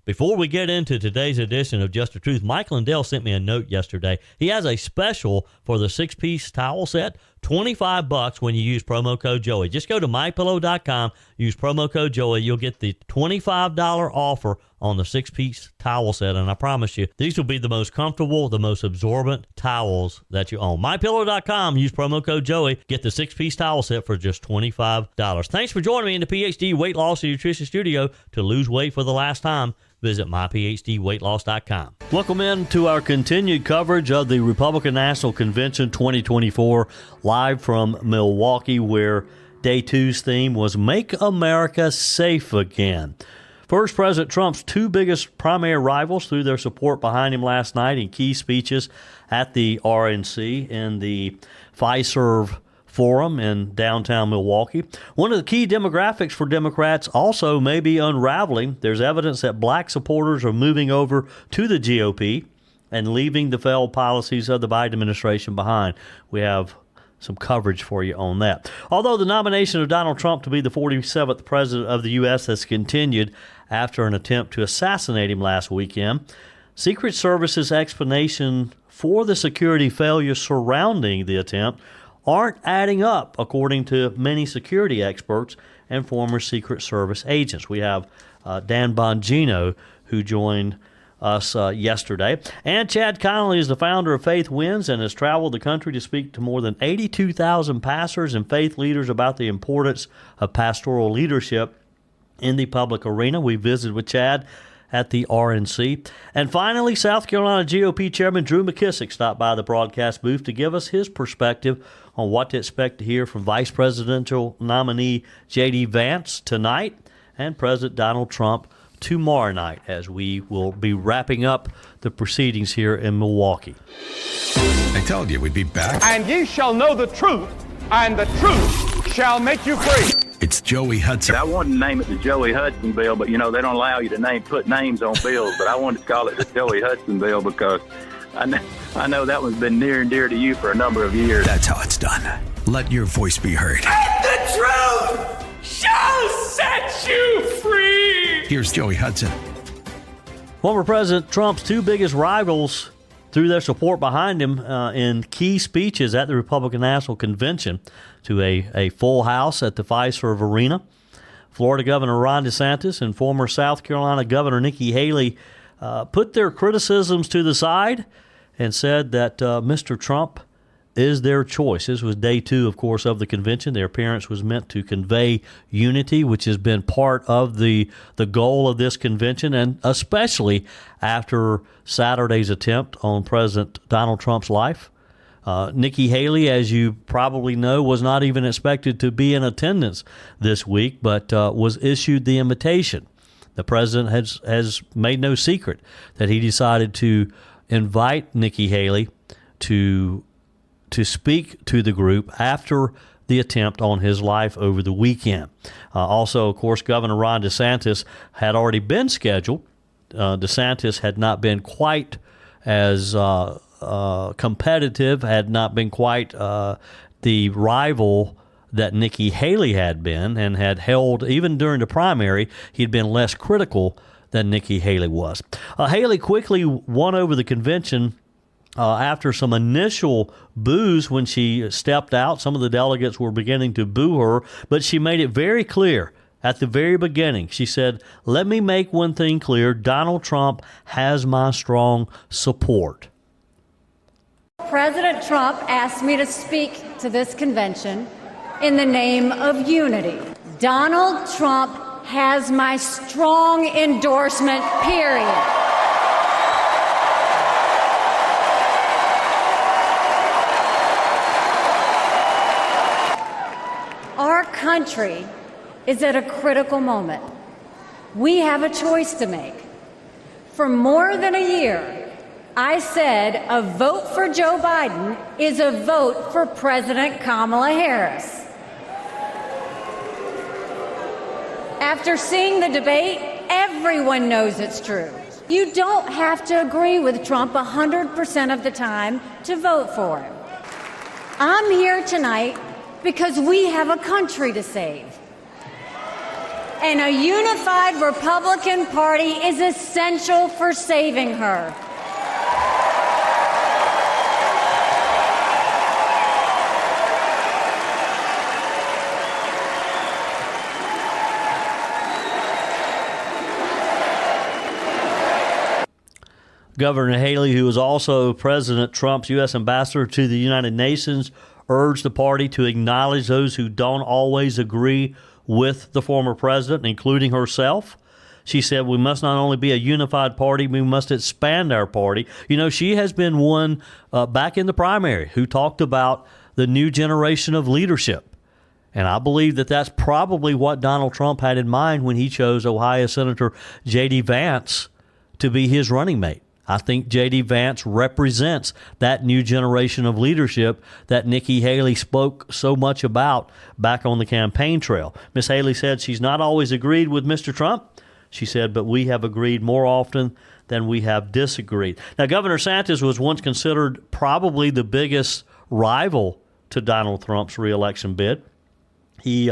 Before we get into today's edition of Just the Truth, Mike Lindell sent me a note yesterday. He has a special for the 6-piece towel set, $25 when you use promo code Joey. Just go to mypillow.com, use promo code Joey. You'll get the $25 offer on the 6-piece towel set, and I promise you, these will be the most comfortable, the most absorbent towels that you own. mypillow.com, use promo code Joey, get the 6-piece towel set for just $25. Thanks for joining me in the PhD Weight Loss and Nutrition Studio. To lose weight for the last time, visit myphdweightloss.com. Welcome in to our continued coverage of the Republican National Convention 2024, live from Milwaukee, where Day 2's theme was Make America Safe Again. First, President Trump's two biggest primary rivals threw their support behind him last night in key speeches at the RNC in the Fiserv Forum in downtown Milwaukee. One of the key demographics for Democrats also may be unraveling. There's evidence that black supporters are moving over to the GOP and leaving the failed policies of the Biden administration behind. We have some coverage for you on that. Although the nomination of Donald Trump to be the 47th president of the U.S. has continued after an attempt to assassinate him last weekend, Secret Service's explanation for the security failure surrounding the attempt aren't adding up, according to many security experts and former Secret Service agents. We have Dan Bongino, who joined us yesterday. And Chad Connelly is the founder of Faith Wins and has traveled the country to speak to more than 82,000 pastors and faith leaders about the importance of pastoral leadership in the public arena. We visited with Chad at the RNC. And finally, South Carolina GOP Chairman Drew McKissick stopped by the broadcast booth to give us his perspective on what to expect to hear from Vice Presidential nominee J.D. Vance tonight and President Donald Trump tomorrow night, as we will be wrapping up the proceedings here in Milwaukee. I told you we'd be back. And ye shall know the truth, and the truth shall make you free. It's Joey Hudson. I wanted to name it the Joey Hudson bill, but, they don't allow you to put names on bills. But I wanted to call it the Joey Hudson bill because I know that one's been near and dear to you for a number of years. That's how it's done. Let your voice be heard. And the truth shall set you free. Here's Joey Hudson. Former President Trump's two biggest rivals threw their support behind him in key speeches at the Republican National Convention to a full house at the Fiserv Arena. Florida Governor Ron DeSantis and former South Carolina Governor Nikki Haley put their criticisms to the side and said that Mr. Trump is their choice. This was day 2, of course, of the convention. Their appearance was meant to convey unity, which has been part of the goal of this convention, and especially after Saturday's attempt on President Donald Trump's life. Nikki Haley, as you probably know, was not even expected to be in attendance this week, but was issued the invitation. The president has made no secret that he decided to invite Nikki Haley to speak to the group after the attempt on his life over the weekend. Also, of course, Governor Ron DeSantis had already been scheduled. DeSantis had not been quite as competitive, had not been quite the rival that Nikki Haley had been, and had held, even during the primary, he'd been less critical than Nikki Haley was. Haley quickly won over the convention after some initial boos when she stepped out. Some of the delegates were beginning to boo her, but she made it very clear at the very beginning. She said, "Let me make one thing clear. Donald Trump has my strong support." President Trump asked me to speak to this convention in the name of unity. Donald Trump has my strong endorsement, period. Our country is at a critical moment. We have a choice to make. For more than a year, I said a vote for Joe Biden is a vote for President Kamala Harris. After seeing the debate, everyone knows it's true. You don't have to agree with Trump 100% of the time to vote for him. I'm here tonight because we have a country to save. And a unified Republican Party is essential for saving her. Governor Haley, who is also President Trump's U.S. ambassador to the United Nations, urged the party to acknowledge those who don't always agree with the former president, including herself. She said, we must not only be a unified party, we must expand our party. You know, she has been one back in the primary who talked about the new generation of leadership. And I believe that that's probably what Donald Trump had in mind when he chose Ohio Senator J.D. Vance to be his running mate. I think J.D. Vance represents that new generation of leadership that Nikki Haley spoke so much about back on the campaign trail. Ms. Haley said she's not always agreed with Mr. Trump. She said, but we have agreed more often than we have disagreed. Now, Governor DeSantis was once considered probably the biggest rival to Donald Trump's reelection bid. He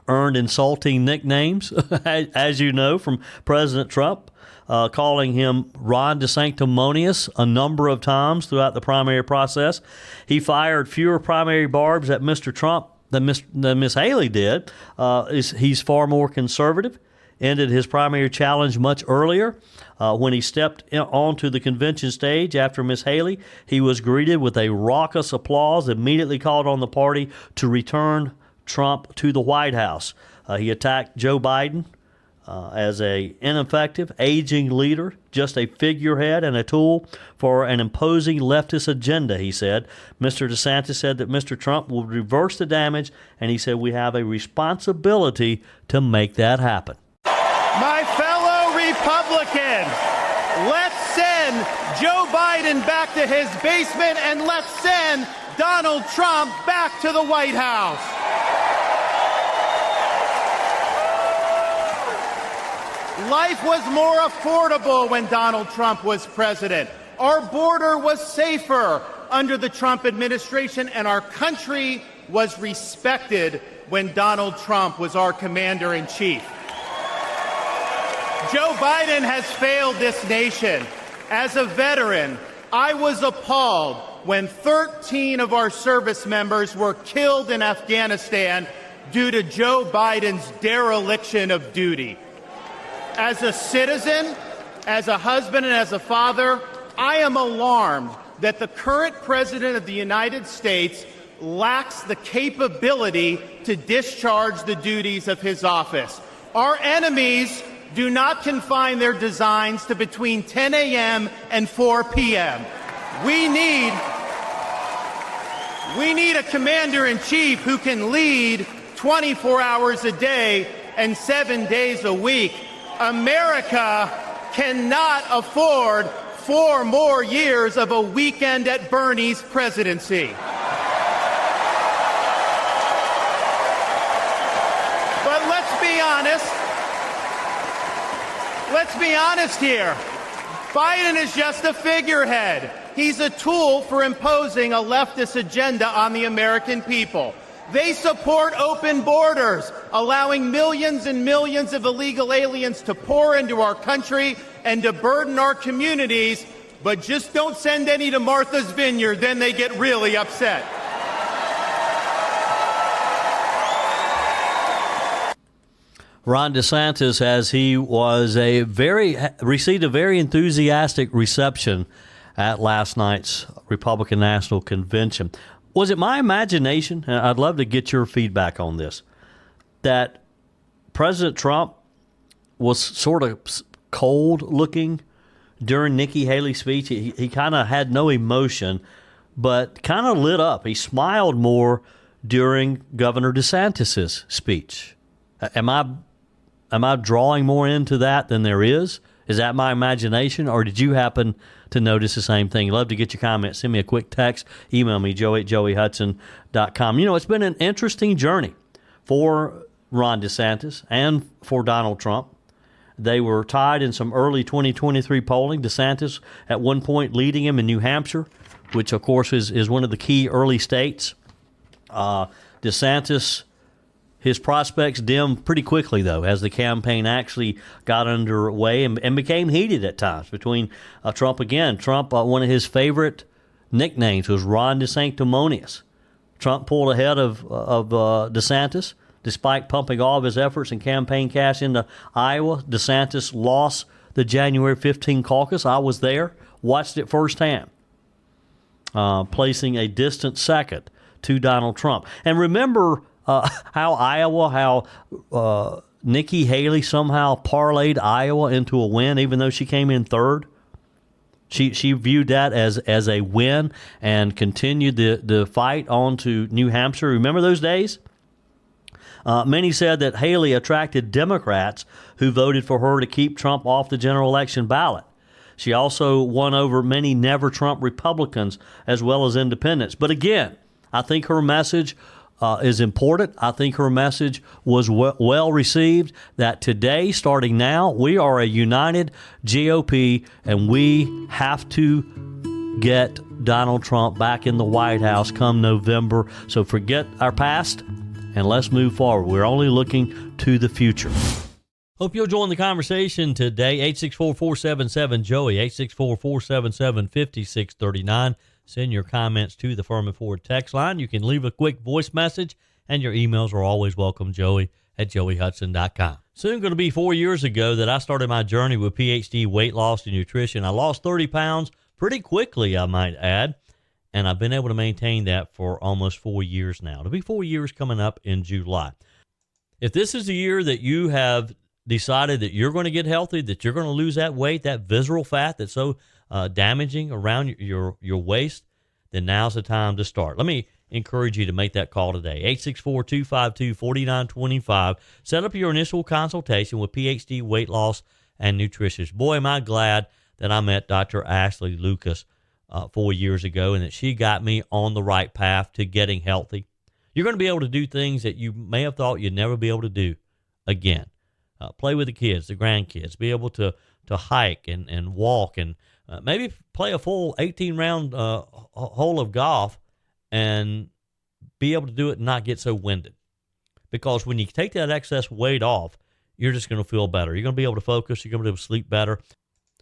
earned insulting nicknames, as you know, from President Trump. Calling him Ron DeSanctimonious a number of times throughout the primary process. He fired fewer primary barbs at Mr. Trump than Ms. Haley did. He's far more conservative, ended his primary challenge much earlier. When he stepped onto the convention stage after Ms. Haley, he was greeted with a raucous applause, immediately called on the party to return Trump to the White House. He attacked Joe Biden as a ineffective, aging leader, just a figurehead and a tool for an imposing leftist agenda, he said. Mr. DeSantis said that Mr. Trump will reverse the damage, and he said we have a responsibility to make that happen. My fellow Republicans, let's send Joe Biden back to his basement and let's send Donald Trump back to the White House. Life was more affordable when Donald Trump was president. Our border was safer under the Trump administration, and our country was respected when Donald Trump was our commander-in-chief. Joe Biden has failed this nation. As a veteran, I was appalled when 13 of our service members were killed in Afghanistan due to Joe Biden's dereliction of duty. As a citizen, as a husband, and as a father, I am alarmed that the current president of the United States lacks the capability to discharge the duties of his office. Our enemies do not confine their designs to between 10 a.m. and 4 p.m. We need a commander-in-chief who can lead 24 hours a day and 7 days a week. America cannot afford 4 more years of a weekend at Bernie's presidency. But let's be honest here. Biden is just a figurehead. He's a tool for imposing a leftist agenda on the American people. They support open borders, allowing millions and millions of illegal aliens to pour into our country and to burden our communities, but just don't send any to Martha's Vineyard, then they get really upset. Ron DeSantis, as he was received a very enthusiastic reception at last night's Republican National Convention. Was it my imagination, and I'd love to get your feedback on this, that President Trump was sort of cold looking during Nikki Haley's speech? He kind of had no emotion, but kind of lit up. He smiled more during Governor DeSantis's speech. Am I drawing more into that than there is? Is that my imagination, or did you happen to notice the same thing? Love to get your comments. Send me a quick text. Email me, joe@joeyhudson.com. You know, it's been an interesting journey for Ron DeSantis and for Donald Trump. They were tied in some early 2023 polling. DeSantis at one point leading him in New Hampshire, which, of course, is one of the key early states. DeSantis His prospects dimmed pretty quickly, though, as the campaign actually got underway and became heated at times between Trump again. Trump, one of his favorite nicknames was Ron DeSanctimonious. Trump pulled ahead of DeSantis, despite pumping all of his efforts and campaign cash into Iowa. DeSantis lost the January 15 caucus. I was there, watched it firsthand, placing a distant second to Donald Trump. And remember how Iowa, how Nikki Haley somehow parlayed Iowa into a win, even though she came in third. She viewed that as a win and continued the fight on to New Hampshire. Remember those days? Many said that Haley attracted Democrats who voted for her to keep Trump off the general election ballot. She also won over many never-Trump Republicans as well as independents. But again, I think her message is important. I think her message was well received, that today, starting now, we are a united GOP, and we have to get Donald Trump back in the White House come November. So forget our past and let's move forward. We're only looking to the future. Hope you'll join the conversation today. 864-477-JOEY, 864-477-5639. Send your comments to the Furman Ford text line. You can leave a quick voice message, and your emails are always welcome, joey@joeyhudson.com. Soon going to be 4 years ago that I started my journey with PhD weight loss and nutrition. I lost 30 pounds pretty quickly, I might add, and I've been able to maintain that for almost 4 years now. It'll be 4 years coming up in July. If this is the year that you have decided that you're going to get healthy, that you're going to lose that weight, that visceral fat that's so damaging around your waist, then now's the time to start. Let me encourage you to make that call today. 864-252-4925. Set up your initial consultation with PhD Weight Loss and Nutritionist. Boy, am I glad that I met Dr. Ashley Lucas 4 years ago, and that she got me on the right path to getting healthy. You're going to be able to do things that you may have thought you'd never be able to do again. Play with the kids, the grandkids, be able to hike and walk, and maybe play a full 18-round hole of golf and be able to do it and not get so winded. Because when you take that excess weight off, you're just going to feel better. You're going to be able to focus. You're going to be able to sleep better.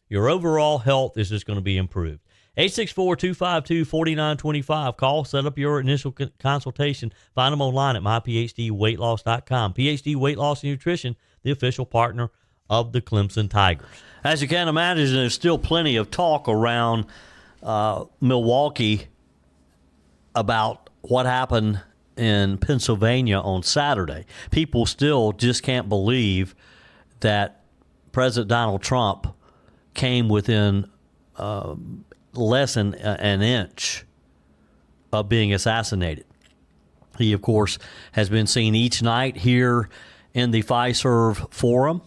Your overall health is just going to be improved. 864-252-4925. Call, set up your initial consultation. Find them online at myphdweightloss.com. PhD Weight Loss and Nutrition, the official partner of the Clemson Tigers. As you can imagine, there's still plenty of talk around Milwaukee about what happened in Pennsylvania on Saturday. People still just can't believe that President Donald Trump came within less than an inch of being assassinated. He, of course, has been seen each night here in the Fiserv Forum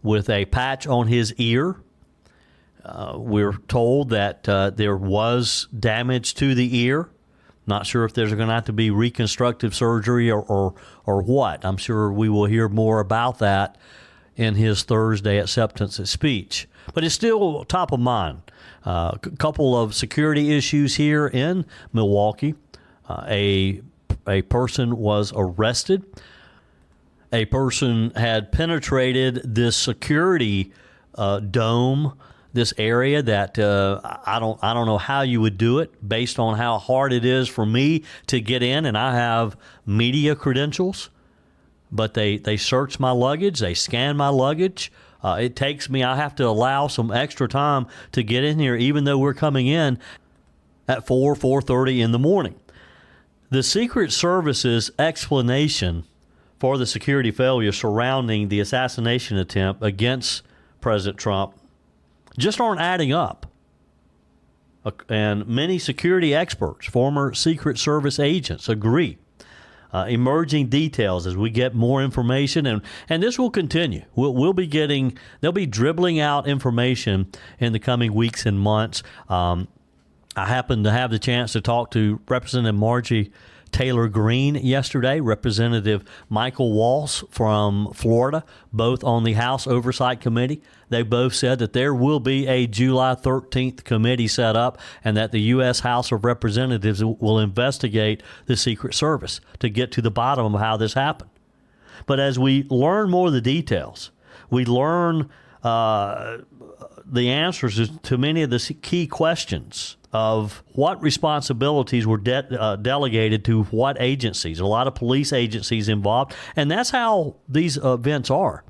with a patch on his ear. We're told that there was damage to the ear. Not sure if there's going to have to be reconstructive surgery or what. I'm sure we will hear more about that in his Thursday acceptance of speech. But it's still top of mind. A couple of security issues here in Milwaukee. A person was arrested. A person had penetrated this security dome, this area that I don't know how you would do it based on how hard it is for me to get in, and I have media credentials. But they search my luggage, they scan my luggage. It takes me, I have to allow some extra time to get in here, even though we're coming in at 4:30 in the morning. The Secret Service's explanation for the security failure surrounding the assassination attempt against President Trump just aren't adding up. And many security experts, former Secret Service agents, agree. Emerging details as we get more information, and this will continue. We'll be getting, they'll be dribbling out information in the coming weeks and months. I happened to have the chance to talk to Representative Marjorie Taylor Greene yesterday, Representative Michael Waltz from Florida, both on the House Oversight Committee. They both said that there will be a July 13th committee set up and that the U.S. House of Representatives will investigate the Secret Service to get to the bottom of how this happened. But as we learn more of the details, we learn the answers to many of the key questions of what responsibilities were delegated to what agencies. A lot of police agencies involved, and that's how these events are.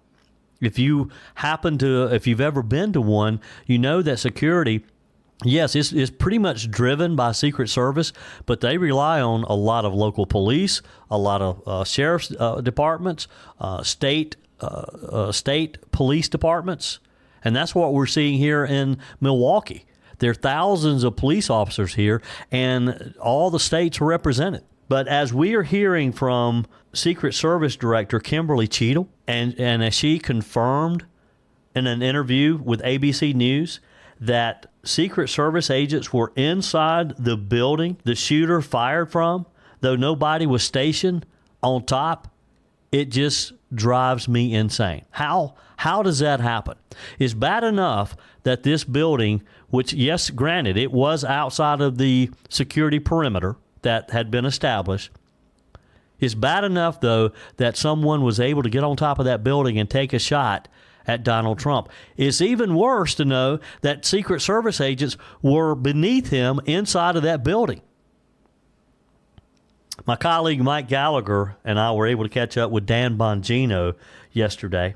If you've ever been to one, you know that security, yes, it's pretty much driven by Secret Service, but they rely on a lot of local police, a lot of sheriff's departments, state police departments, and that's what we're seeing here in Milwaukee. There are thousands of police officers here, and all the states are represented. But as we are hearing from Secret Service Director Kimberly Cheadle, and as she confirmed in an interview with ABC News, that Secret Service agents were inside the building the shooter fired from, though nobody was stationed on top, it just drives me insane. How does that happen? It's bad enough that this building, which, yes, granted, it was outside of the security perimeter that had been established. It's bad enough, though, that someone was able to get on top of that building and take a shot at Donald Trump. It's even worse to know that Secret Service agents were beneath him inside of that building. My colleague Mike Gallagher and I were able to catch up with Dan Bongino yesterday.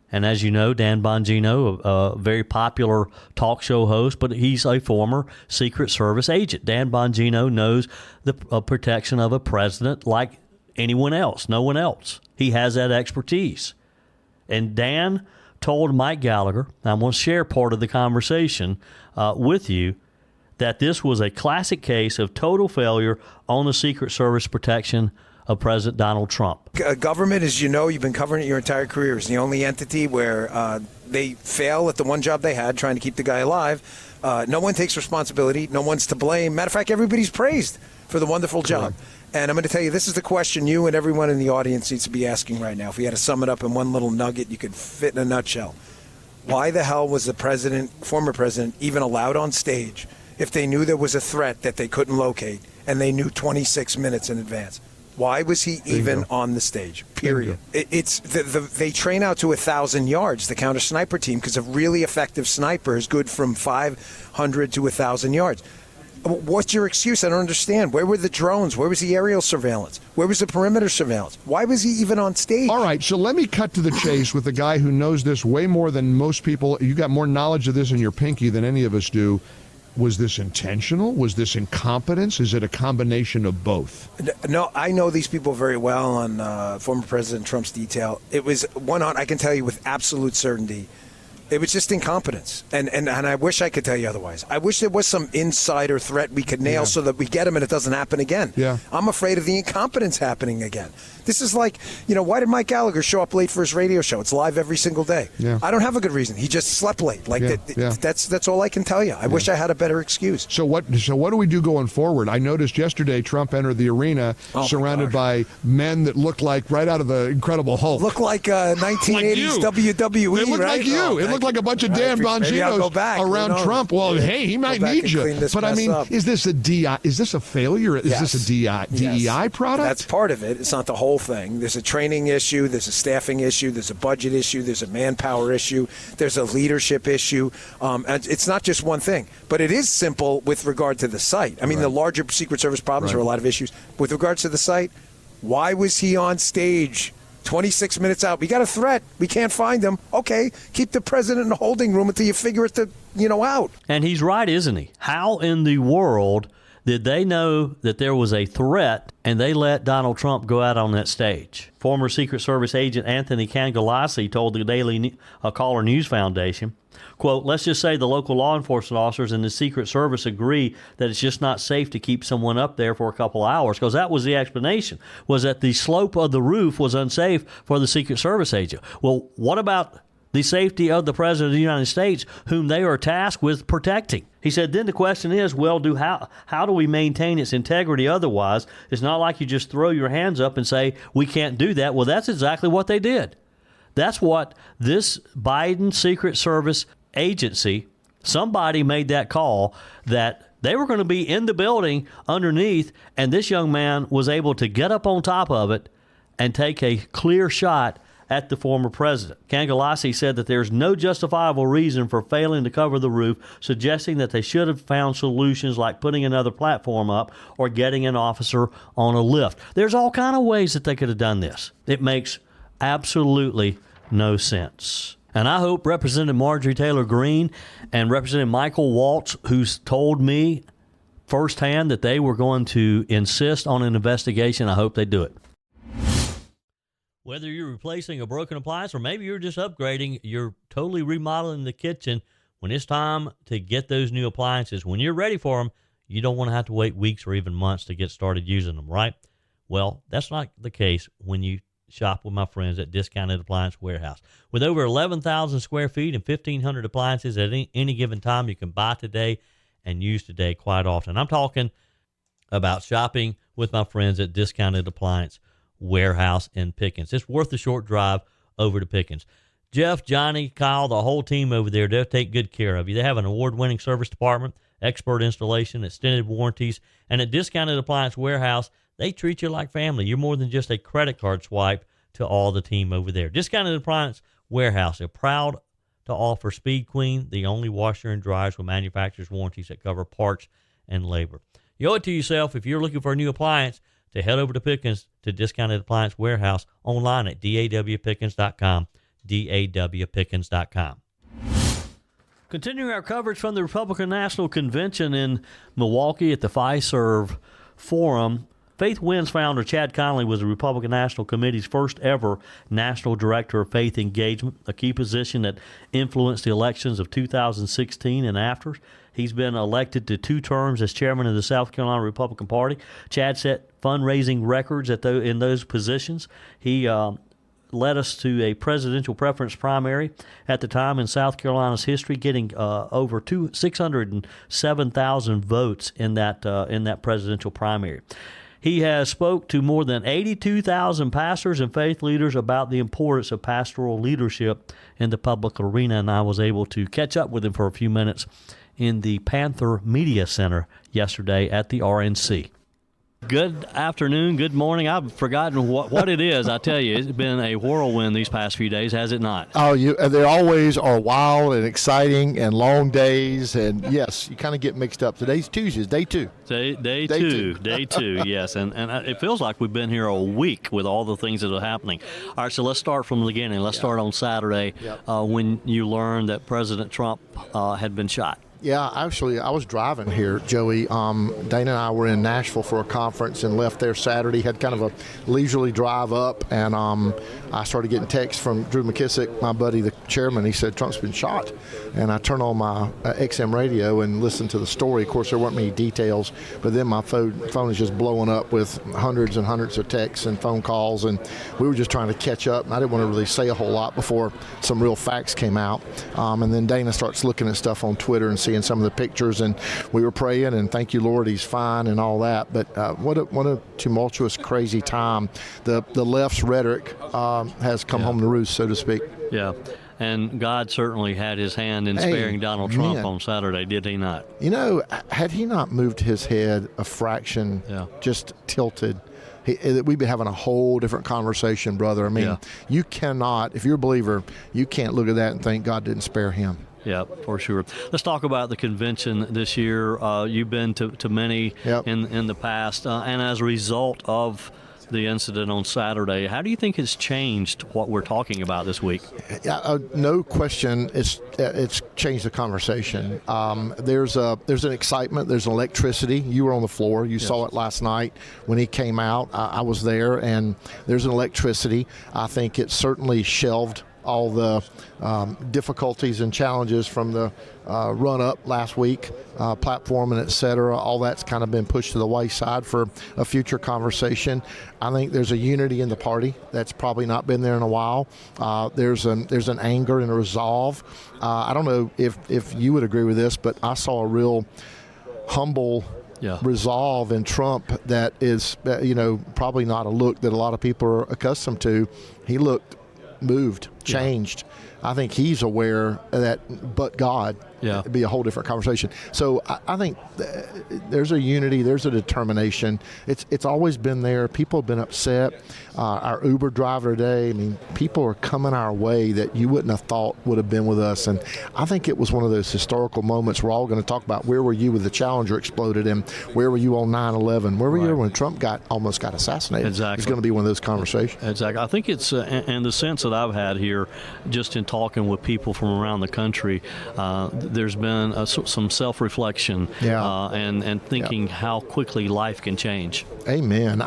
And as you know, Dan Bongino, a very popular talk show host, but he's a former Secret Service agent. Dan Bongino knows the protection of a president like anyone else, no one else. He has that expertise. And Dan told Mike Gallagher, I'm going to share part of the conversation with you, that this was a classic case of total failure on the Secret Service protection of President Donald Trump. Government, as you know, you've been covering it your entire career, is the only entity where they fail at the one job they had, trying to keep the guy alive. No one takes responsibility. No one's to blame. Matter of fact, everybody's praised for the wonderful job. And I'm going to tell you, this is the question you and everyone in the audience needs to be asking right now. If we had to sum it up in one little nugget, you could fit in a nutshell. Why the hell was the president, former president, even allowed on stage if they knew there was a threat that they couldn't locate and they knew 26 minutes in advance? Why was he even on the stage? Period. It's they train out to 1,000 yards, the counter sniper team, because a really effective sniper is good from 500 to 1,000 yards. What's your excuse? I don't understand. Where were the drones? Where was the aerial surveillance? Where was the perimeter surveillance? Why was he even on stage? All right, so let me cut to the chase with a guy who knows this way more than most people. You got more knowledge of this in your pinky than any of us do. Was this intentional? Was this incompetence? Is it a combination of both? No, I know these people very well on former President Trump's detail. It was I can tell you with absolute certainty, it was just incompetence. And I wish I could tell you otherwise. I wish there was some insider threat we could nail so that we get him and it doesn't happen again. Yeah. I'm afraid of the incompetence happening again. This is like, why did Mike Gallagher show up late for his radio show? It's live every single day. Yeah. I don't have a good reason. He just slept late. That's all I can tell you. I wish I had a better excuse. So what do we do going forward? I noticed yesterday Trump entered the arena surrounded by men that looked like right out of the Incredible Hulk. Looked like 1980s WWE. It looked like you. It looked like a bunch of Dan Bonginos around Trump. Well, hey, he might need you. But I mean, is this a DI? Is this a failure? Is this a DEI product? That's part of it. It's not the whole thing. There's a training issue. There's a staffing issue. There's a budget issue. There's a manpower issue. There's a leadership issue. And it's not just one thing. But it is simple with regard to the site. I mean, the larger Secret Service problems are a lot of issues. With regards to the site, why was he on stage 26 minutes out? We got a threat. We can't find him. Okay, keep the president in the holding room until you figure it out. And he's right, isn't he? How in the world did they know that there was a threat and they let Donald Trump go out on that stage? Former Secret Service agent Anthony Cangalasi told the Daily Caller News Foundation, quote, let's just say the local law enforcement officers and the Secret Service agree that it's just not safe to keep someone up there for a couple hours, because that was the explanation, was that the slope of the roof was unsafe for the Secret Service agent. Well, what about the safety of the President of the United States, whom they are tasked with protecting? He said, then the question is, well, how do we maintain its integrity otherwise? It's not like you just throw your hands up and say, we can't do that. Well, that's exactly what they did. That's what this Biden Secret Service agency, somebody made that call that they were going to be in the building underneath, and this young man was able to get up on top of it and take a clear shot at the former president. Connelly said that there's no justifiable reason for failing to cover the roof, suggesting that they should have found solutions like putting another platform up or getting an officer on a lift. There's all kind of ways that they could have done this. It makes absolutely no sense. And I hope Representative Marjorie Taylor Greene and Representative Michael Waltz, who's told me firsthand that they were going to insist on an investigation, I hope they do it. Whether you're replacing a broken appliance or maybe you're just upgrading, you're totally remodeling the kitchen, when it's time to get those new appliances, when you're ready for them, you don't want to have to wait weeks or even months to get started using them, right? Well, that's not the case when you shop with my friends at Discounted Appliance Warehouse. With over 11,000 square feet and 1,500 appliances at any given time, you can buy today and use today quite often. I'm talking about shopping with my friends at Discounted Appliance Warehouse in Pickens. It's worth the short drive over to Pickens. Jeff, Johnny, Kyle, the whole team over there, they'll take good care of you. They have an award-winning service department, expert installation, extended warranties, and at Discounted Appliance Warehouse, they treat you like family. You're more than just a credit card swipe to all the team over there. Discounted Appliance Warehouse, they're proud to offer Speed Queen, the only washer and dryers with manufacturer's warranties that cover parts and labor. You owe it to yourself if you're looking for a new appliance to head over to Pickens to Discounted Appliance Warehouse online at dawpickens.com, dawpickens.com. Continuing our coverage from the Republican National Convention in Milwaukee at the Fiserv Forum, Faith Winds founder Chad Connelly was the Republican National Committee's first ever National Director of Faith Engagement, a key position that influenced the elections of 2016 and after. He's been elected to 2 terms as chairman of the South Carolina Republican Party. Chad set fundraising records in those positions. He led us to a presidential preference primary at the time in South Carolina's history, getting over 607,000 votes in that presidential primary. He has spoke to more than 82,000 pastors and faith leaders about the importance of pastoral leadership in the public arena, and I was able to catch up with him for a few minutes in the Panther Media Center yesterday at the RNC. Good afternoon, good morning. I've forgotten what it is. I tell you, it's been a whirlwind these past few days, has it not? Oh, they always are wild and exciting and long days. And, yes, you kind of get mixed up. Today's Tuesday, day 2. Day two, yes. And it feels like we've been here a week with all the things that are happening. All right, so let's start from the beginning. Let's start on Saturday when you learned that President Trump had been shot. Yeah, actually, I was driving here, Joey. Dana and I were in Nashville for a conference and left there Saturday. Had kind of a leisurely drive up, and I started getting texts from Drew McKissick, my buddy, the chairman. He said, Trump's been shot. And I turned on my XM radio and listened to the story. Of course, there weren't many details, but then my phone is just blowing up with hundreds and hundreds of texts and phone calls, and we were just trying to catch up. And I didn't want to really say a whole lot before some real facts came out. And then Dana starts looking at stuff on Twitter and seeing some of the pictures, and we were praying and thank you, Lord, he's fine and all that. But what a tumultuous, crazy time. The left's rhetoric has come home to roost, so to speak. Yeah. And God certainly had his hand in sparing Donald Trump on Saturday, did he not? You know, had he not moved his head a fraction, just tilted, we'd be having a whole different conversation, brother. I mean, you cannot, if you're a believer, you can't look at that and think God didn't spare him. Yeah, for sure. Let's talk about the convention this year. You've been to many in the past, and as a result of the incident on Saturday, how do you think it's changed what we're talking about this week? No question, it's changed the conversation. There's an excitement, there's an electricity. You were on the floor, you saw it last night when he came out. I was there, and there's an electricity. I think it certainly shelved all the difficulties and challenges from the run-up last week, platform and et cetera. All that's kind of been pushed to the wayside for a future conversation. I think there's a unity in the party that's probably not been there in a while. There's an anger and a resolve. I don't know if you would agree with this, but I saw a real humble resolve in Trump that is, probably not a look that a lot of people are accustomed to. He looked moved, changed. I think he's aware that, but God, it'd be a whole different conversation. So I think there's a unity, there's a determination. It's always been there. People have been upset. Our Uber driver today, I mean, people are coming our way that you wouldn't have thought would have been with us. And I think it was one of those historical moments. We're all going to talk about where were you when the Challenger exploded, and where were you on 9/11? Where were you when Trump almost got assassinated? Exactly. It's going to be one of those conversations. Exactly. I think it's, and the sense that I've had here, just in talking with people from around the country, there's been some self-reflection and thinking how quickly life can change. Amen.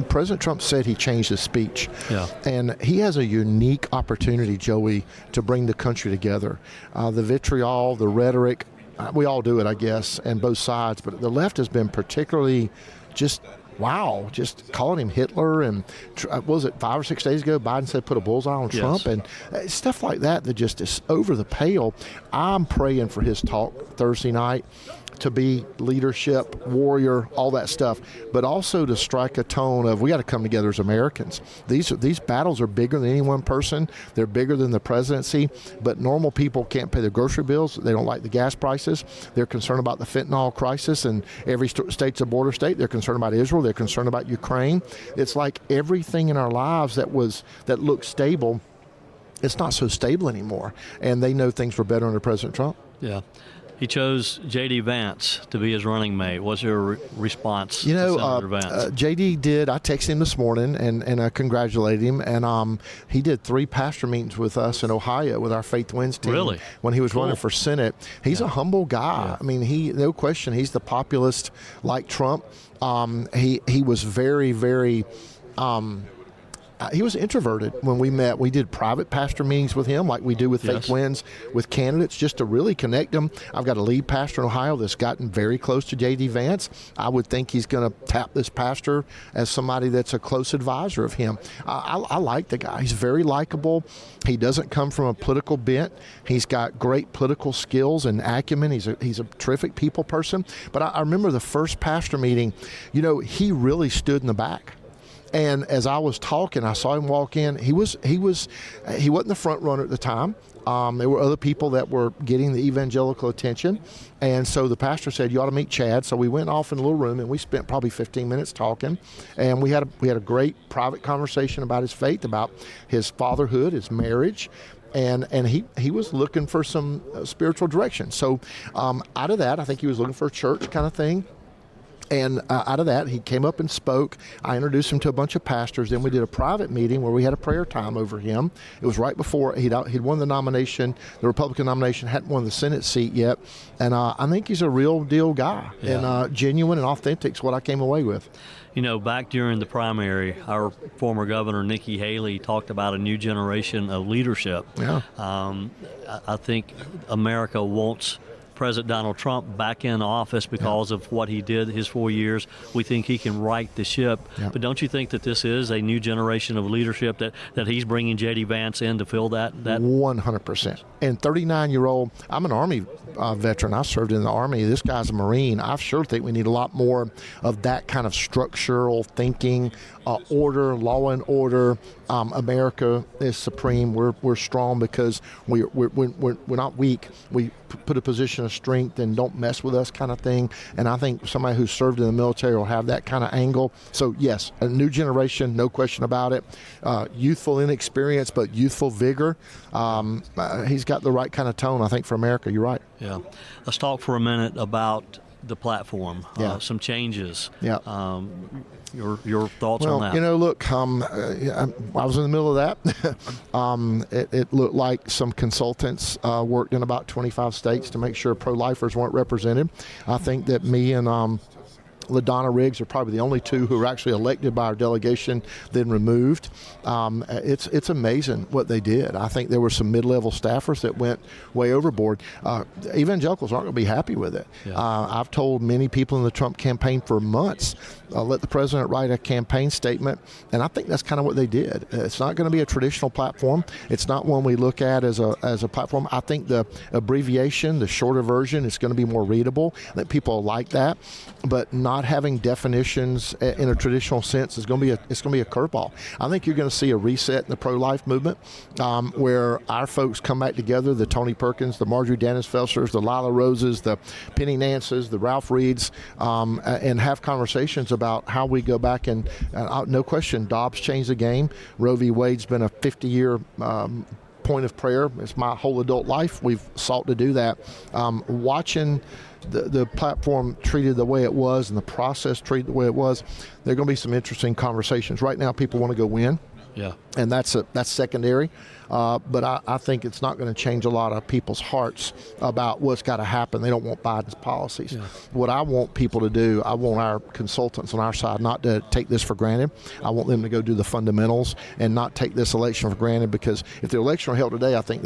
President Trump said he changed his speech. Yeah. And he has a unique opportunity, Joey, to bring the country together. The vitriol, the rhetoric, we all do it, I guess, and both sides. But the left has been particularly just calling him Hitler. And what was it, 5 or 6 days ago, Biden said put a bullseye on Trump, and stuff like that just is over the pale. I'm praying for his talk Thursday night to be leadership, warrior, all that stuff, but also to strike a tone of we got to come together as Americans. These battles are bigger than any one person. They're bigger than the presidency, but normal people can't pay their grocery bills. They don't like the gas prices. They're concerned about the fentanyl crisis, and every state's a border state. They're concerned about Israel. They're concerned about Ukraine. It's like everything in our lives that looked stable, it's not so stable anymore, and they know things were better under President Trump. Yeah. He chose J.D. Vance to be his running mate. What's your response to Senator Vance? J.D. did. I texted him this morning and I congratulated him. And he did 3 pastor meetings with us in Ohio with our Faith Wins team. Really? When he was running for Senate. He's a humble guy. Yeah. I mean, no question, he's the populist like Trump. He was very, very... he was introverted when we met. We did private pastor meetings with him like we do with Faith Wins with candidates just to really connect them. I've got a lead pastor in Ohio that's gotten very close to J.D. Vance. I would think he's going to tap this pastor as somebody that's a close advisor of him. I like the guy. He's very likable. He doesn't come from a political bent. He's got great political skills and acumen. He's a terrific people person. But I remember the first pastor meeting, he really stood in the back. And as I was talking, I saw him walk in. He wasn't the front runner at the time. There were other people that were getting the evangelical attention. And so the pastor said, you ought to meet Chad. So we went off in a little room and we spent probably 15 minutes talking. And we had a great private conversation about his faith, about his fatherhood, his marriage. And he was looking for some spiritual direction. So out of that, I think he was looking for a church kind of thing. And out of that, he came up and spoke. I introduced him to a bunch of pastors. Then we did a private meeting where we had a prayer time over him. It was right before he'd won the nomination, the Republican nomination, hadn't won the Senate seat yet. And I think he's a real deal guy. Yeah. And genuine and authentic is what I came away with. Back during the primary, our former governor, Nikki Haley, talked about a new generation of leadership. Yeah. I think America wants President Donald Trump back in office because of what he did his 4 years. We think he can right the ship. Yeah. But don't you think that this is a new generation of leadership that he's bringing J.D. Vance in to fill that? 100%. And 39-year-old, I'm an Army veteran. I served in the Army. This guy's a Marine. I sure think we need a lot more of that kind of structural thinking, order, law and order. America is supreme. We're strong because we're not weak. We put a position of strength and don't mess with us kind of thing. And I think somebody who served in the military will have that kind of angle. So yes, a new generation, no question about it. Youthful inexperience, but youthful vigor. He's got the right kind of tone, I think, for America. You're right. Yeah. Let's talk for a minute about the platform. Yeah. Some changes. Yeah. Your thoughts on that? Look, I was in the middle of that. It looked like some consultants worked in about 25 states to make sure pro-lifers weren't represented. I think that me and LaDonna Riggs are probably the only two who were actually elected by our delegation, then removed. It's amazing what they did. I think there were some mid-level staffers that went way overboard. Evangelicals aren't going to be happy with it. Yeah. I've told many people in the Trump campaign for months, let the president write a campaign statement, and I think that's kind of what they did. It's not going to be a traditional platform. It's not one we look at as a platform. I think the abbreviation, the shorter version, is going to be more readable. I think people like that, but not not having definitions in a traditional sense is going to be a curveball. I think you're going to see a reset in the pro-life movement, where our folks come back together, the Tony Perkins, the Marjorie Dennis-Felslers, the Lila Roses, the Penny Nances, the Ralph Reeds, and have conversations about how we go back and no question, Dobbs changed the game. Roe v. Wade's been a 50-year point of prayer. It's my whole adult life. We've sought to do that. Watching the platform treated the way it was and the process treated the way it was, there are going to be some interesting conversations. Right now, people want to go win. Yeah. And that's secondary. But I think it's not going to change a lot of people's hearts about what's got to happen. They don't want Biden's policies. Yeah. What I want people to do, I want our consultants on our side not to take this for granted. I want them to go do the fundamentals and not take this election for granted, because if the election were held today, I think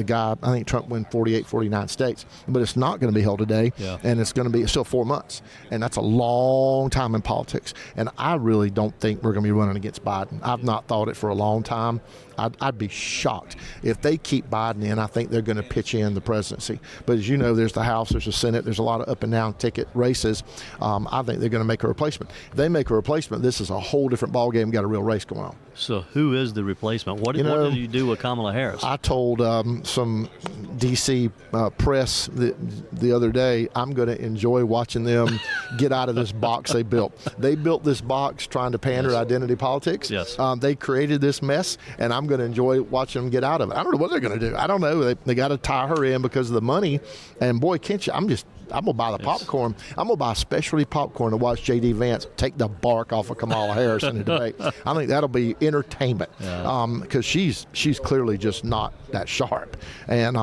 Trump win 48, 49 states. But it's not going to be held today, and it's going to be still 4 months. And that's a long time in politics. And I really don't think we're going to be running against Biden. I've not thought it for a long time. I'd be shocked if they keep Biden in. I think they're going to pitch in the presidency. But as you know, there's the House, there's the Senate, there's a lot of up and down ticket races. I think they're going to make a replacement. If they make a replacement, this is a whole different ballgame. We've got a real race going on. So who is the replacement? What did you do with Kamala Harris? I told some D.C. press the other day, I'm going to enjoy watching them get out of this box they built. They built this box trying to pander to identity politics. Yes. They created this mess, and I'm going to enjoy watching them get out of it. I don't know what they're going to do. I don't know. They got to tie her in because of the money. And boy, I'm going to buy the popcorn. I'm going to buy specialty popcorn to watch J.D. Vance take the bark off of Kamala Harris in the debate. I think that'll be entertainment, because she's clearly just not that sharp. And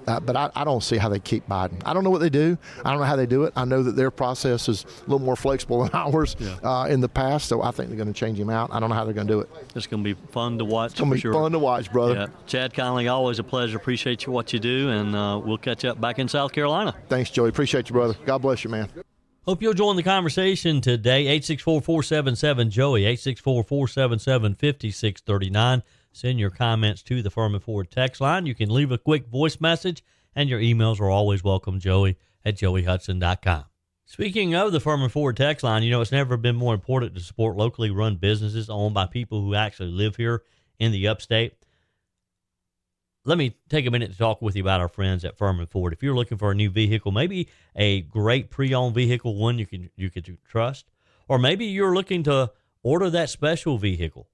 but I don't see how they keep Biden. I don't know what they do. I don't know how they do it. I know that their process is a little more flexible than ours in the past, so I think they're going to change him out. I don't know how they're going to do it. It's going to be fun to watch. It's going to be fun to watch, brother. Yeah. Chad Connelly, always a pleasure. Appreciate what you do, and we'll catch up back in South Carolina. Thanks, Joey. Appreciate you, brother. God bless you, man. Hope you'll join the conversation today. 864-477-JOEY, 864-477-5639. Send your comments to the Furman Ford text line. You can leave a quick voice message, and your emails are always welcome, joey@joeyhudson.com. Speaking of the Furman Ford text line, it's never been more important to support locally run businesses owned by people who actually live here in the upstate. Let me take a minute to talk with you about our friends at Furman Ford. If you're looking for a new vehicle, maybe a great pre-owned vehicle, one you could trust, or maybe you're looking to order that special vehicle.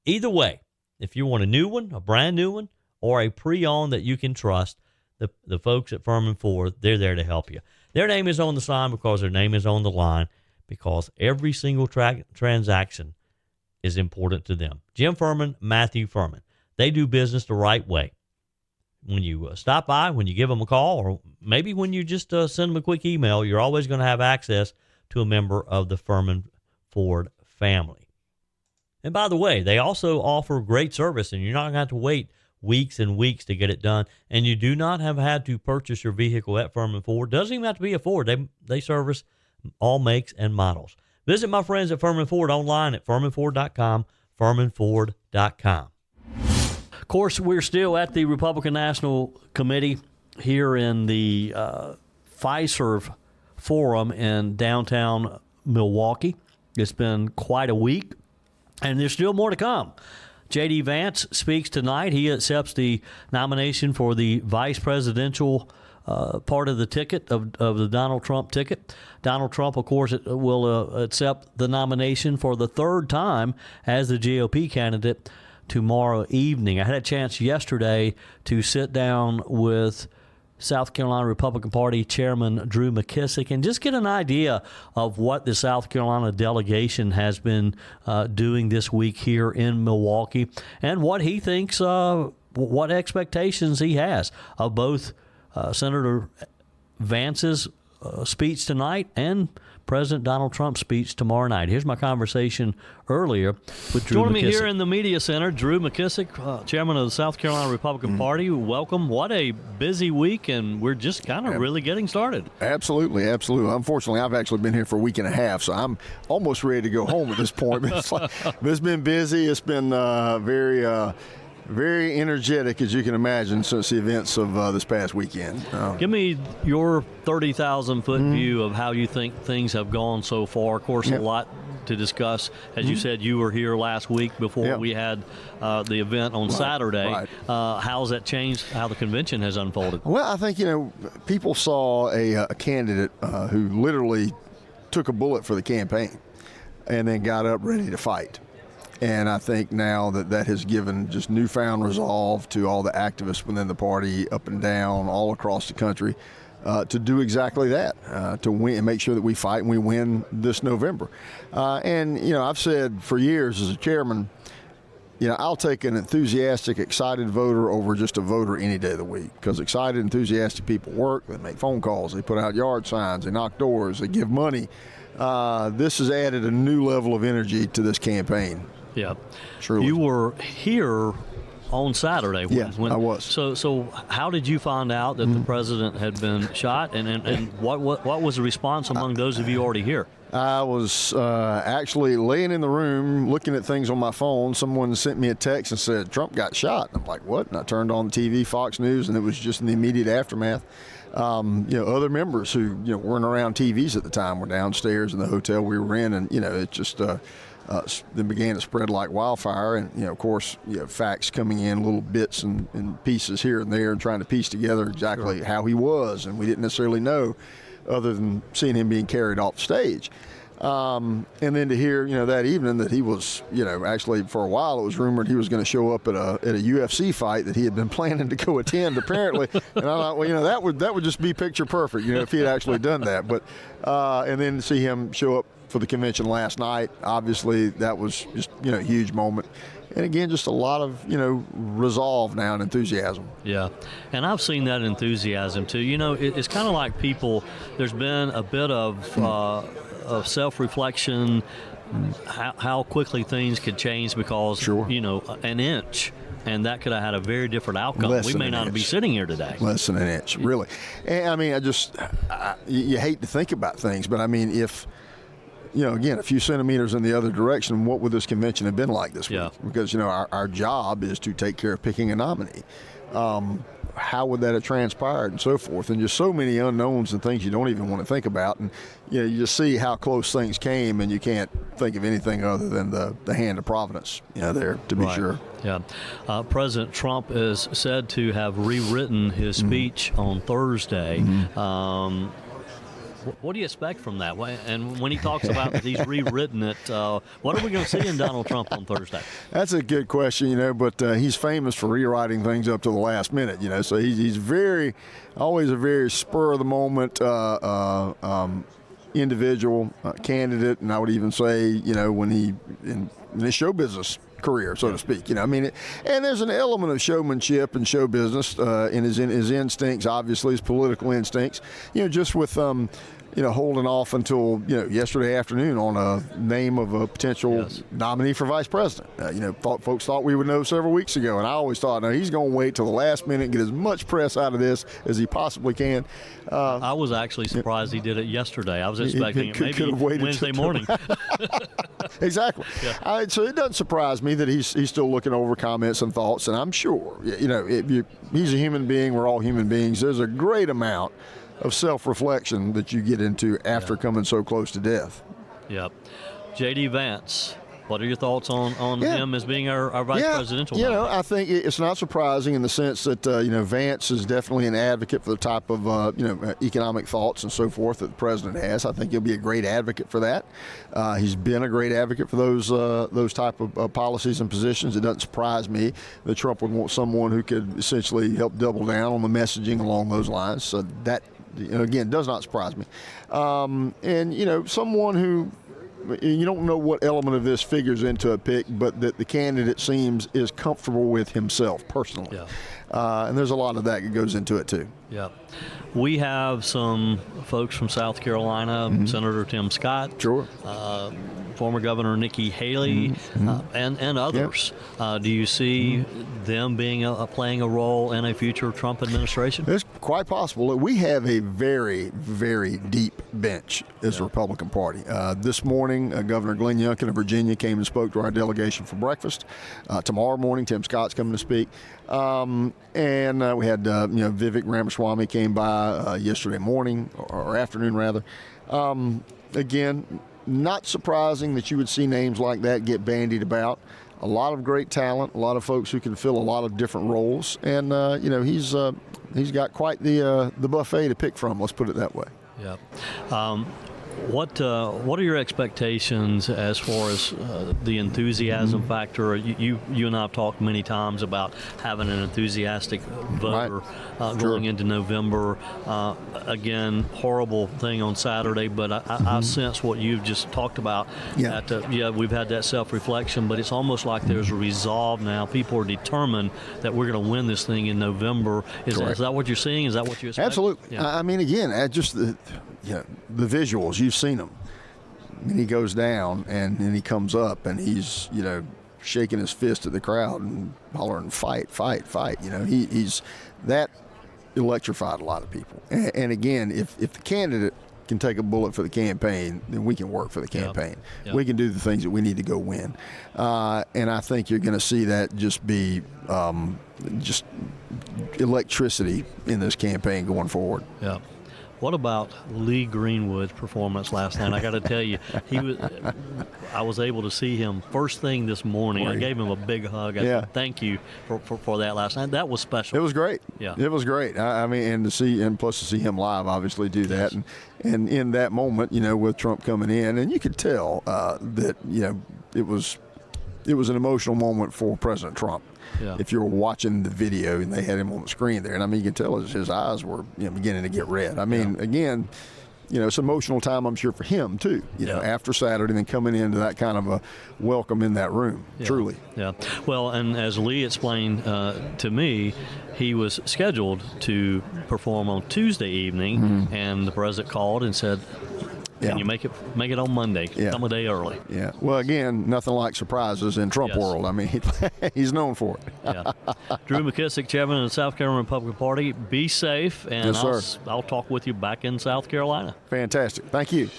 Either way, if you want a new one, a brand new one, or a pre-owned that you can trust, the folks at Furman Ford, they're there to help you. Their name is on the sign because their name is on the line, because every single transaction is important to them. Jim Furman, Matthew Furman. They do business the right way. When you stop by, when you give them a call, or maybe when you just send them a quick email, you're always going to have access to a member of the Furman Ford family. And by the way, they also offer great service, and you're not going to have to wait weeks and weeks to get it done. And you do not have had to purchase your vehicle at Furman Ford. Doesn't even have to be a Ford. They service all makes and models. Visit my friends at Furman Ford online at furmanford.com, furmanford.com. Of course, we're still at the Republican National Committee here in the Fiserv Forum in downtown Milwaukee. It's been quite a week, and there's still more to come. J.D. Vance speaks tonight. He accepts the nomination for the vice presidential part of the ticket, of the Donald Trump ticket. Donald Trump, of course, will accept the nomination for the third time as the GOP candidate tomorrow evening. I had a chance yesterday to sit down with South Carolina Republican Party Chairman Drew McKissick and just get an idea of what the South Carolina delegation has been doing this week here in Milwaukee, and what he thinks, what expectations he has of both Senator Vance's speech tonight and President Donald Trump's speech tomorrow night. Here's my conversation earlier with Drew McKissick. Joining me here in the media center, Drew McKissick, chairman of the South Carolina Republican Party. Welcome. What a busy week, and we're just kind of really getting started. Absolutely. Unfortunately, I've actually been here for a week and a half, so I'm almost ready to go home at this point. It's been busy. It's been very very energetic, as you can imagine, since the events of this past weekend. Give me your 30,000-foot view of how you think things have gone so far. Of course, a lot to discuss. As you said, you were here last week before we had the event on Saturday. Right. How's that changed how the convention has unfolded? Well, I think, people saw a candidate who literally took a bullet for the campaign and then got up ready to fight. And I think now that has given just newfound resolve to all the activists within the party, up and down, all across the country, to do exactly that, to win and make sure that we fight and we win this November. And I've said for years as a chairman, I'll take an enthusiastic, excited voter over just a voter any day of the week, because excited, enthusiastic people work, they make phone calls, they put out yard signs, they knock doors, they give money. This has added a new level of energy to this campaign. Yeah. Truly. You were here on Saturday. When I was. So how did you find out that the president had been shot, and what was the response among those of you already here? I was actually laying in the room looking at things on my phone. Someone sent me a text and said, Trump got shot. And I'm like, what? And I turned on the TV, Fox News, and it was just in the immediate aftermath. Other members who weren't around TVs at the time were downstairs in the hotel we were in, and it just then began to spread like wildfire. And of course, facts coming in, little bits and pieces here and there, and trying to piece together exactly how he was, and we didn't necessarily know, other than seeing him being carried off stage. And then to hear, that evening that he was, actually for a while it was rumored he was going to show up at a UFC fight that he had been planning to go attend, apparently. And I thought, well, that would just be picture perfect, if he had actually done that. But and then to see him show up for the convention last night, obviously that was just, a huge moment. And again, just a lot of, resolve now and enthusiasm. Yeah, and I've seen that enthusiasm too. It's kind of like people, there's been a bit of self-reflection, how quickly things could change because, an inch, and that could have had a very different outcome. We may not be sitting here today. Less than an inch, really. And I mean, you hate to think about things, but I mean, if, again, a few centimeters in the other direction, what would this convention have been like this week? Because, our job is to take care of picking a nominee. How would that have transpired and so forth? And just so many unknowns and things you don't even want to think about. And, you just see how close things came, and you can't think of anything other than the hand of Providence, there, to be sure. Yeah. President Trump is said to have rewritten his speech on Thursday. What do you expect from that? And when he talks about that he's rewritten it, what are we going to see in Donald Trump on Thursday? That's a good question, but he's famous for rewriting things up to the last minute, so he's always a very spur of the moment individual candidate, and I would even say, when in his show business career, so to speak, and there's an element of showmanship and show business in his instincts, obviously his political instincts, just with holding off until yesterday afternoon on a name of a potential nominee for vice president. Folks thought we would know several weeks ago, and I always thought, no, he's going to wait till the last minute and get as much press out of this as he possibly can. I was actually surprised he did it yesterday. I was expecting it maybe Wednesday morning. Exactly. Yeah. So it doesn't surprise me that he's still looking over comments and thoughts, and I'm sure he's a human being. We're all human beings. There's a great amount of self-reflection that you get into after coming so close to death. Yep. J.D. Vance, what are your thoughts on him as being our vice presidential nominee? I think it's not surprising in the sense that, Vance is definitely an advocate for the type of, economic thoughts and so forth that the president has. I think he'll be a great advocate for that. He's been a great advocate for those type of policies and positions. It doesn't surprise me that Trump would want someone who could essentially help double down on the messaging along those lines. So that, again, does not surprise me. And, someone who, you don't know what element of this figures into a pick, but that the candidate is comfortable with himself personally. And there's a lot of that goes into it too. Yeah. We have some folks from South Carolina, Senator Tim Scott, sure, former Governor Nikki Haley, and others. Do you see them being playing a role in a future Trump administration? It's quite possible. We have a very, very deep bench as a Republican Party. This morning, Governor Glenn Youngkin of Virginia came and spoke to our delegation for breakfast. Tomorrow morning, Tim Scott's coming to speak. And we had, Vivek Ramaswamy came by yesterday morning, or afternoon rather. Again, not surprising that you would see names like that get bandied about. A lot of great talent, a lot of folks who can fill a lot of different roles, and he's got quite the buffet to pick from. Let's put it that way. Yeah. What are your expectations as far as the enthusiasm factor? You and I have talked many times about having an enthusiastic voter going into November. Again, horrible thing on Saturday, but I sense what you've just talked about. Yeah. That, we've had that self-reflection, but it's almost like there's a resolve now. People are determined that we're going to win this thing in November. Is that what you're seeing? Is that what you expect? Absolutely. Yeah. I mean, again, just the visuals, you've seen them. And he goes down, and then he comes up, and he's, shaking his fist at the crowd and hollering, fight, fight, fight. He's that electrified a lot of people. And again, if the candidate can take a bullet for the campaign, then we can work for the campaign. Yep. We can do the things that we need to go win. And I think you're going to see that just be just electricity in this campaign going forward. Yeah. What about Lee Greenwood's performance last night? I got to tell you, I was able to see him first thing this morning. I gave him a big hug. I said, thank you for that last night. That was special. It was great. Yeah, it was great. I mean, and plus to see him live, obviously do that, and in that moment, with Trump coming in, and you could tell that it was an emotional moment for President Trump. Yeah. If you were watching the video and they had him on the screen there, and I mean, you could tell his eyes were beginning to get red. I mean, again, it's emotional time, I'm sure, for him too. After Saturday, and then coming into that kind of a welcome in that room, truly. Yeah. Well, and as Lee explained to me, he was scheduled to perform on Tuesday evening, and the president called and said, "Can you make it on Monday? Come a day early." Yeah. Well, again, nothing like surprises in Trump world. I mean, he's known for it. Drew McKissick, chairman of the South Carolina Republican Party. Be safe, and I'll talk with you back in South Carolina. Fantastic. Thank you.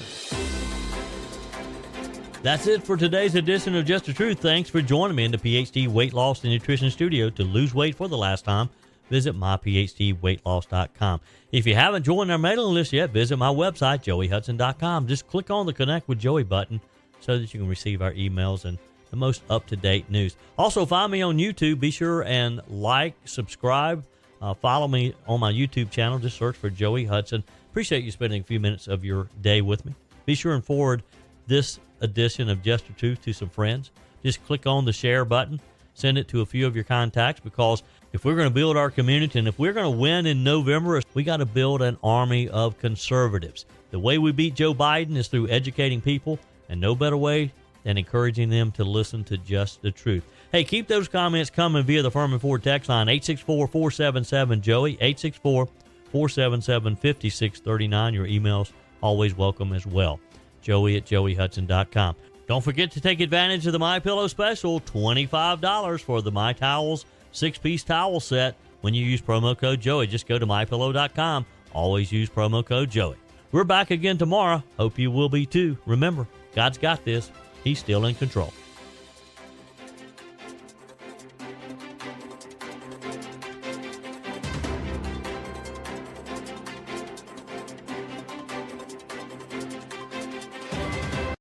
That's it for today's edition of Just the Truth. Thanks for joining me in the PhD Weight Loss and Nutrition Studio. To lose weight for the last time, visit myphdweightloss.com. If you haven't joined our mailing list yet, visit my website, joeyhudson.com. Just click on the Connect with Joey button so that you can receive our emails and the most up-to-date news. Also, find me on YouTube. Be sure and like, subscribe, follow me on my YouTube channel. Just search for Joey Hudson. Appreciate you spending a few minutes of your day with me. Be sure and forward this edition of Just the Truth to some friends. Just click on the share button. Send it to a few of your contacts, because if we're going to build our community and if we're going to win in November, we got to build an army of conservatives. The way we beat Joe Biden is through educating people, and no better way than encouraging them to listen to Just the Truth. Hey, keep those comments coming via the Furman Ford text line, 864-477-JOEY, 864-477-5639. Your emails always welcome as well. Joey@joeyhudson.com. Don't forget to take advantage of the MyPillow special, $25 for the My Towels 6-piece towel set when you use promo code Joey. Just go to mypillow.com. Always use promo code Joey. We're back again tomorrow. Hope you will be too. Remember, God's got this. He's still in control.